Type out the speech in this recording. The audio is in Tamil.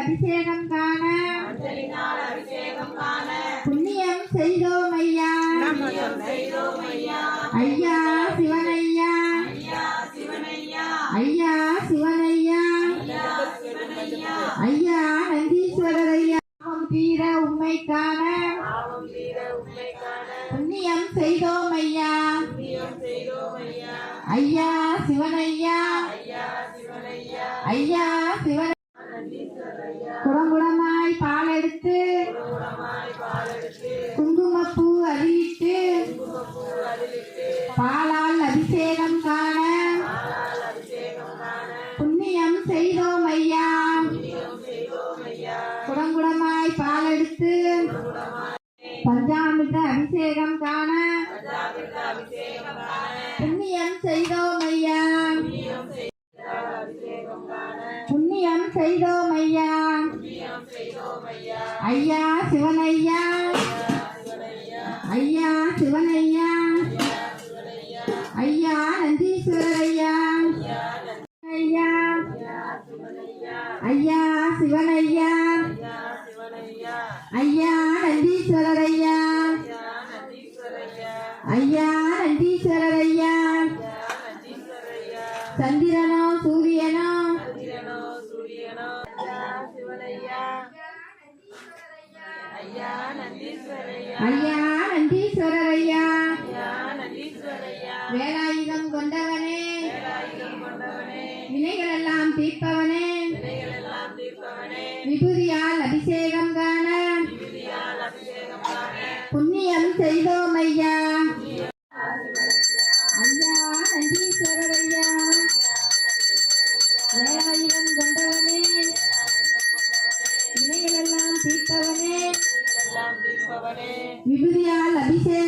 அபிஷேகம் காண புண்ணியம் செய்தோம் ஐயா. ஐயா சிவனையா ஐயா சிவனையா ஐயா நந்தீஸ்வரர் ஐயா. பாவம் தீர உம்மை காண புண்ணியம் செய்தோம் ஐயா. ஐயா சிவனையா ஐயா சிவனை குடங்குடமாய் பால் எடுத்து குங்குமப்பூ அறிவித்து பாலால் அபிஷேகம் காண புண்ணியம் செய்தோம் ஐயா. குடங்குடமாய் பால் எடுத்து பஞ்சாமிர்த அபிஷேகம் காண புண்ணியம் செய்தோம் ஐயா. புண்ணியம் செய்தோம் ஐயா. ஐயா சிவனையா ஐயா சிவனையா ஐயா நந்தீஸ்வரர் ஐயா. ஐயா ஐயா சிவனையா ஐயா நந்தீஸ்வரர் ஐயா. ஐயா நந்தீஸ்வரர் ஐயா. சந்திரனோ சூரியனோ ஐயா நந்தீஸ்வரர் ஐயா. வேலாயுதம் கொண்டவனே வினைகள் எல்லாம் தீர்ப்பவனே விபூதியால் அபிஷேகம் காண புண்ணியம் செய்தோம் ஐயா. ஐயா நந்தீஸ்வரர் ஐயா. வேலாயுதம் கொண்டவனே வினைகள் எல்லாம் தீர்ப்பவனே விபூதியால் அபிஷேகம்